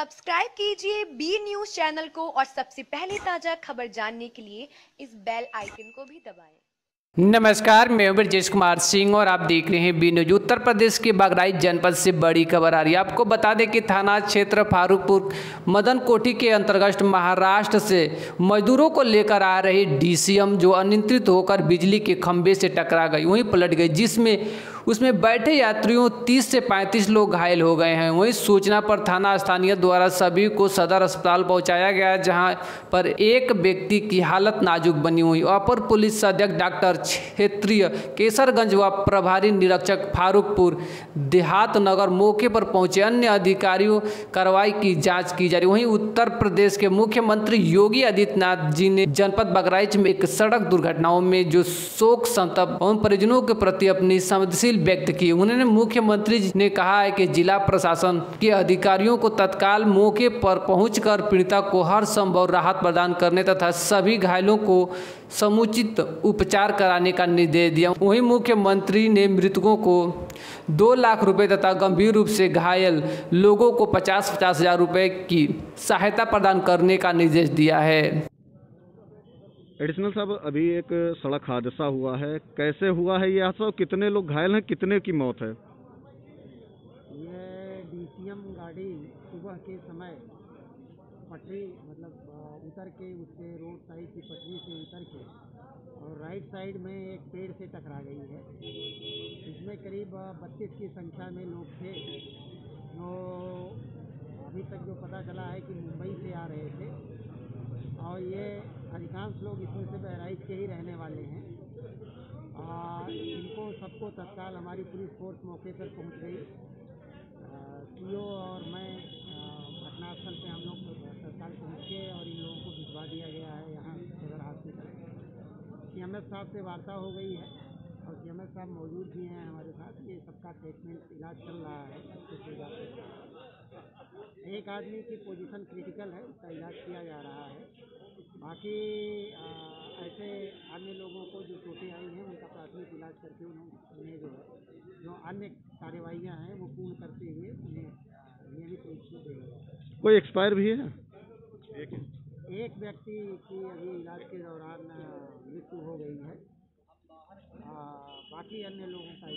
Subscribe कीजिए B news channel को और सबसे पहले ताजा खबर जानने के लिए इस बेल आइकन को भी दबाएं। नमस्कार, मैं ब्रजेश कुमार सिंह और आप देख रहे हैं बी न्यूज। उत्तर प्रदेश के बहराइच जनपद से बड़ी खबर आ रही है। आपको बता दें कि थाना क्षेत्र फारूकपुर मदन कोठी के अंतर्गत महाराष्ट्र से मजदूरों को लेकर आ रही डीसीएम जो अनियंत्रित होकर बिजली के खंभे से टकरा गई, वहीं पलट गई, जिसमें उसमें बैठे यात्रियों 30 से 35 लोग घायल हो गए हैं। वहीं सूचना पर थाना स्थानीय द्वारा सभी को सदर अस्पताल पहुंचाया गया, जहां पर एक व्यक्ति की हालत नाजुक बनी हुई। अपर पुलिस अधीक्षक डॉक्टर क्षेत्रीय केसरगंज व प्रभारी निरीक्षक फारूकपुर देहात नगर मौके पर पहुंचे। अन्य अधिकारियों कार्रवाई की जांच की जा रही। वहीं उत्तर प्रदेश के मुख्यमंत्री योगी आदित्यनाथ जी ने जनपद बहराइच में एक सड़क दुर्घटनाओं में जो शोक संतप्त और परिजनों के प्रति अपनी संवेदनशील व्यक्त की। उन्होंने मुख्यमंत्री जी ने कहा है कि जिला प्रशासन के अधिकारियों को तत्काल मौके पर पहुंचकर पीड़िता को हर संभव राहत प्रदान करने तथा सभी घायलों को समुचित उपचार कराने का निर्देश दिया। वहीं मुख्यमंत्री ने मृतकों को 2 लाख रुपए तथा गंभीर रूप से घायल लोगों को 50-50 हजार रुपए की सहायता प्रदान करने का निर्देश दिया है। एडिशनल साहब, अभी एक सड़क हादसा हुआ है, कैसे हुआ है ये हादसा? कितने लोग घायल हैं, कितने की मौत है? ये डीसीएम गाड़ी सुबह के समय पटरी उतर के उससे रोड साइड की पटरी से उतर के और राइट साइड में एक पेड़ से टकरा गई है। इसमें करीब 32 की संख्या में लोग थे। तो अभी तक जो पता चला है कि मुंबई से आ रहे थे और ये अधिकांश लोग इसमें से बहराइच के ही रहने वाले हैं। इनको सबको तत्काल हमारी पुलिस फोर्स मौके पर पहुंच गई। सीओ और मैं घटनास्थल पे हम लोग तत्काल पहुँच के और इन लोगों को भिजवा दिया गया है यहाँ सदर हॉस्पिटल। सीएमएस साहब से वार्ता हो गई है और सीएमएस साहब मौजूद भी हैं हमारे साथ। ये सबका ट्रीटमेंट इलाज चल रहा है। एक आदमी की पोजीशन क्रिटिकल है, उसका इलाज किया जा रहा है। बाकी ऐसे अन्य लोगों को जो चोटें आई हैं उनका प्राथमिक इलाज करके उन्हें जो अन्य कार्यवाहियाँ हैं वो पूर्ण करते हुए उन्हें नियमित रूप से देगा। कोई एक्सपायर भी है? एक व्यक्ति की अभी इलाज के दौरान मृत्यु हो गई है। बाकी अन्य लोगों का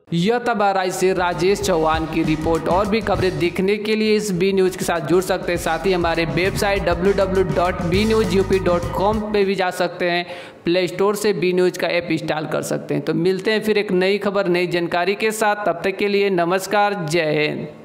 यह था बहराइच से राजेश चौहान की रिपोर्ट। और भी खबरें देखने के लिए इस बी न्यूज़ के साथ जुड़ सकते हैं। साथ ही हमारे वेबसाइट www.bnewsup.com पे भी जा सकते हैं। प्ले स्टोर से बी न्यूज़ का ऐप इंस्टॉल कर सकते हैं। तो मिलते हैं फिर एक नई खबर, नई जानकारी के साथ। तब तक के लिए नमस्कार, जय हिंद।